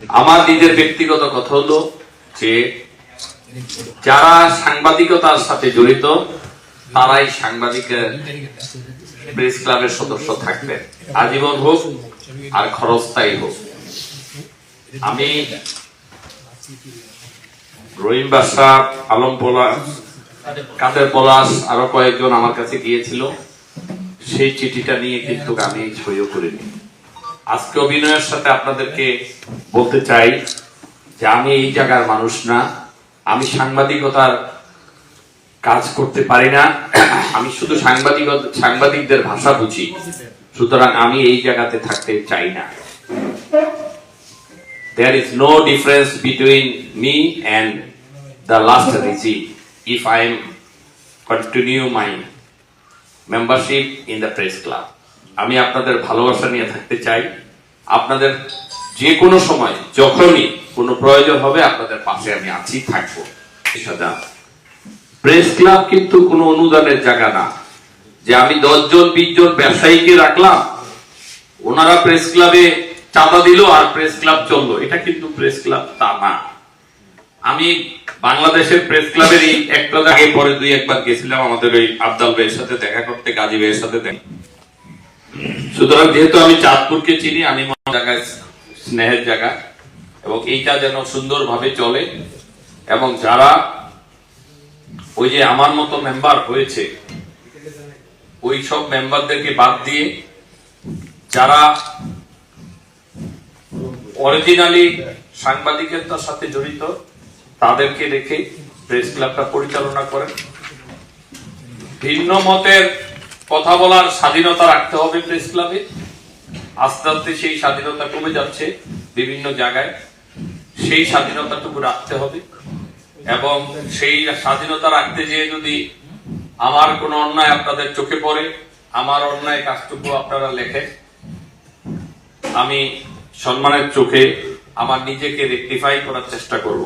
আমার নিজের ব্যক্তিগত কথা হলো যে যারা সাংবাদিকতার সাথে জড়িত তারাই সাংবাদিকের প্রেস ক্লাবের সদস্য থাকবেন, আজীবন হোক আর ক্ষণস্থায়ী হোক। আমি রহিম বাদশা, আলম পলাশ, কাদের পলাশ আরো কয়েকজন আমার কাছে গিয়েছিল, সেই চিঠিটা নিয়ে কিন্তু আমি সইও করিনি। আজকে অভিনয়ের সাথে আপনাদেরকে বলতে চাই যে আমি এই জায়গার মানুষ না, আমি সাংবাদিকতার কাজ করতে পারি না, আমি শুধু সাংবাদিকদের ভাষা বুঝি, সুতরাং আমি এই জায়গাতে থাকতে চাই না। There is no difference between me and the last regime if I am continue my membership in the press club. আমি আপনাদের ভালোবাসা নিয়ে থাকতে চাই। আপনাদের যে কোনো সময় যখনই কোনো প্রয়োজন হবে আপনাদের পাশে আমি আছি, থাকবো। প্রেস ক্লাব কিন্তু কোনো অনুদানের জায়গা না যে আমি 10 জন 20 জন ব্যবসায়ীকে রাখলাম, ওনারা প্রেস ক্লাবে চাঁদা দিল আর প্রেস ক্লাব চললো, এটা কিন্তু প্রেস ক্লাব তা না। আমি বাংলাদেশের প্রেস ক্লাবের এই একটা জায়গায় পরে 2-1 গেছিলাম আমাদের ওই আবদাল ভাইয়ের সাথে দেখা করতে, গাজী ভাইয়ের সাথে দেখা। সুতরাং যেহেতু আমি চাঁদপুরকে চিনি, আমি জায়গায় স্নেহের জায়গা, এবং এইটা যেন সুন্দরভাবে চলে। এবং যারা ওই যে আমার মতো মেম্বার হয়েছে ওই সব মেম্বারদেরকে বাদ দিয়ে যারা অরিজিনালি সাংবাদিকতার সাথে জড়িত তাদেরকে রেখে প্রেস ক্লাবটা পরিচালনা করেন। ভিন্ন মতের কথা বলার স্বাধীনতা রাখতে হবে প্রেস ক্লাবে। আস্তে আস্তে সেই স্বাধীনতা কমে যাচ্ছে বিভিন্ন জায়গায়, সেই স্বাধীনতাটুকু রাখতে হবে। এবং সেই স্বাধীনতা রাখতে যেয়ে যদি আমার কোনো অন্যায় আপনাদের চোখে পড়ে, আমার অন্যায় কাজটুকু আপনারা লেখেন, আমি সম্মানের চোখে আমার নিজেকে রেকটিফাই করার চেষ্টা করব।